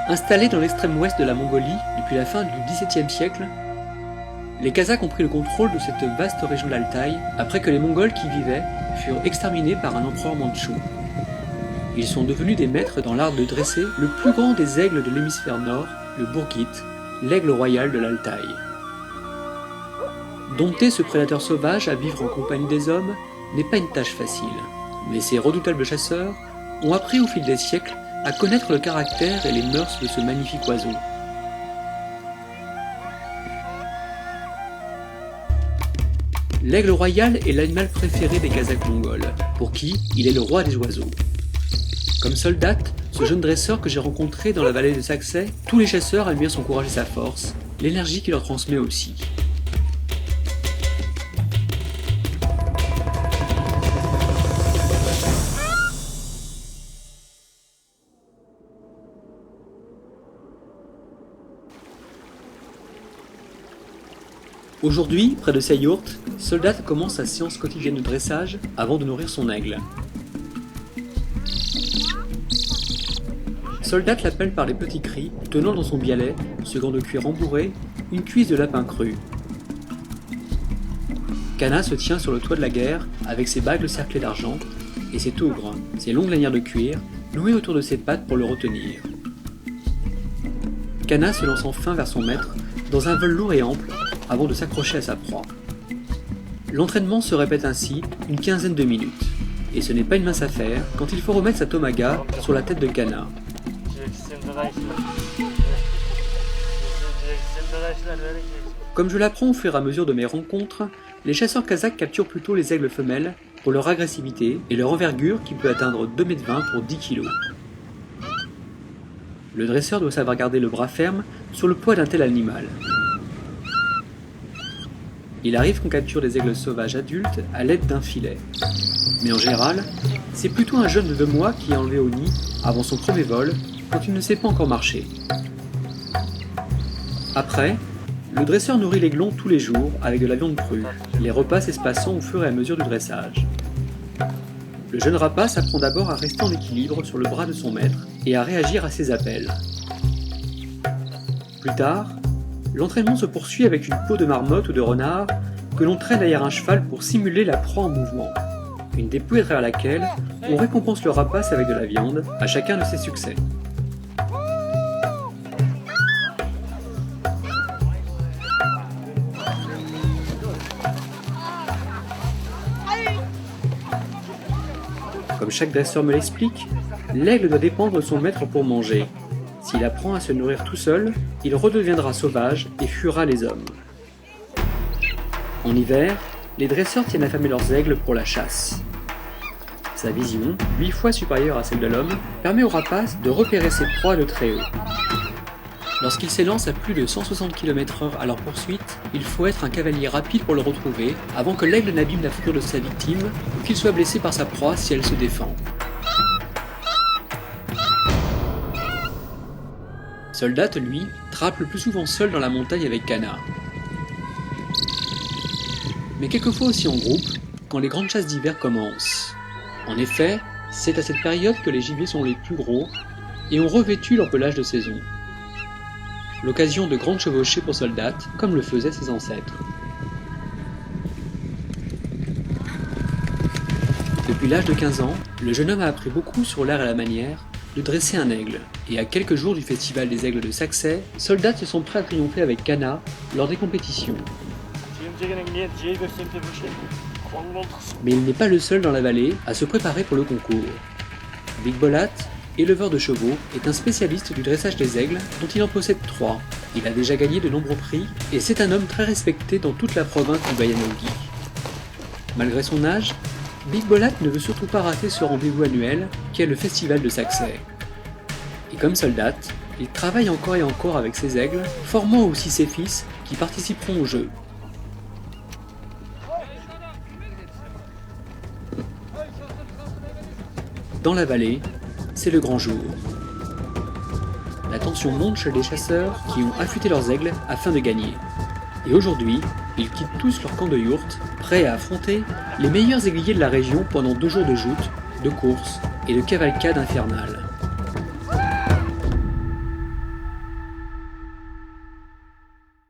Installés dans l'extrême ouest de la Mongolie depuis la fin du XVIIe siècle, les Kazakhs ont pris le contrôle de cette vaste région de l'Altaï après que les Mongols qui y vivaient furent exterminés par un empereur mandchou. Ils sont devenus des maîtres dans l'art de dresser le plus grand des aigles de l'hémisphère nord, le bourguit, l'aigle royal de l'Altaï. Dompter ce prédateur sauvage à vivre en compagnie des hommes n'est pas une tâche facile, mais ces redoutables chasseurs ont appris au fil des siècles à connaître le caractère et les mœurs de ce magnifique oiseau. L'aigle royal est l'animal préféré des Kazakhs mongols, pour qui il est le roi des oiseaux. Comme Soldat, ce jeune dresseur que j'ai rencontré dans la vallée de Saksay, tous les chasseurs admirent son courage et sa force, l'énergie qu'il leur transmet aussi. Aujourd'hui, près de sa yourte, Soldat commence sa séance quotidienne de dressage avant de nourrir son aigle. Soldat l'appelle par les petits cris, tenant dans son bialet, ce gant de cuir embourré, une cuisse de lapin cru. Kana se tient sur le toit de la guerre avec ses bagles cerclés d'argent et ses tougres, ses longues lanières de cuir, nouées autour de ses pattes pour le retenir. Kana se lance enfin vers son maître dans un vol lourd et ample avant de s'accrocher à sa proie. L'entraînement se répète ainsi une quinzaine de minutes, et ce n'est pas une mince affaire quand il faut remettre sa tomaga sur la tête de Kana. Comme je l'apprends au fur et à mesure de mes rencontres, les chasseurs kazakhs capturent plutôt les aigles femelles pour leur agressivité et leur envergure qui peut atteindre 2,20 m pour 10 kg. Le dresseur doit savoir garder le bras ferme sur le poids d'un tel animal. Il arrive qu'on capture des aigles sauvages adultes à l'aide d'un filet. Mais en général, c'est plutôt un jeune de 2 mois qui est enlevé au nid avant son premier vol quand il ne sait pas encore marcher. Après, le dresseur nourrit l'aiglon tous les jours avec de la viande crue, les repas s'espacant au fur et à mesure du dressage. Le jeune rapace apprend d'abord à rester en équilibre sur le bras de son maître et à réagir à ses appels. Plus tard, l'entraînement se poursuit avec une peau de marmotte ou de renard que l'on traîne derrière un cheval pour simuler la proie en mouvement. Une dépouille à travers laquelle on récompense le rapace avec de la viande à chacun de ses succès. Comme chaque dresseur me l'explique, l'aigle doit dépendre de son maître pour manger. S'il apprend à se nourrir tout seul, il redeviendra sauvage et fuira les hommes. En hiver, les dresseurs tiennent affamés leurs aigles pour la chasse. Sa vision, 8 fois supérieure à celle de l'homme, permet au rapace de repérer ses proies de très haut. Lorsqu'il s'élance à plus de 160 km/h à leur poursuite, il faut être un cavalier rapide pour le retrouver avant que l'aigle n'abîme la fourrure de sa victime ou qu'il soit blessé par sa proie si elle se défend. Soldat, lui, trappe le plus souvent seul dans la montagne avec Kana. Mais quelquefois aussi en groupe, quand les grandes chasses d'hiver commencent. En effet, c'est à cette période que les gibiers sont les plus gros et ont revêtu leur pelage de saison. L'occasion de grandes chevauchées pour Soldat, comme le faisaient ses ancêtres. Depuis l'âge de 15 ans, le jeune homme a appris beaucoup sur l'art et la manière de dresser un aigle, et à quelques jours du festival des aigles de Saksay, Soldats se sont prêts à triompher avec Kana lors des compétitions. Mais il n'est pas le seul dans la vallée à se préparer pour le concours. Big Bolat, éleveur de chevaux, est un spécialiste du dressage des aigles dont il en possède 3. Il a déjà gagné de nombreux prix et c'est un homme très respecté dans toute la province du Bayanagi. Malgré son âge, Big Bolat ne veut surtout pas rater ce rendez-vous annuel qu'est le festival de Saksay. Et comme Soldat, il travaille encore et encore avec ses aigles, formant aussi ses fils qui participeront au jeu. Dans la vallée, c'est le grand jour. La tension monte chez les chasseurs qui ont affûté leurs aigles afin de gagner. Et aujourd'hui, ils quittent tous leur camp de yourte, prêts à affronter les meilleurs aiguillés de la région pendant 2 jours de joute, de course et de cavalcade infernale.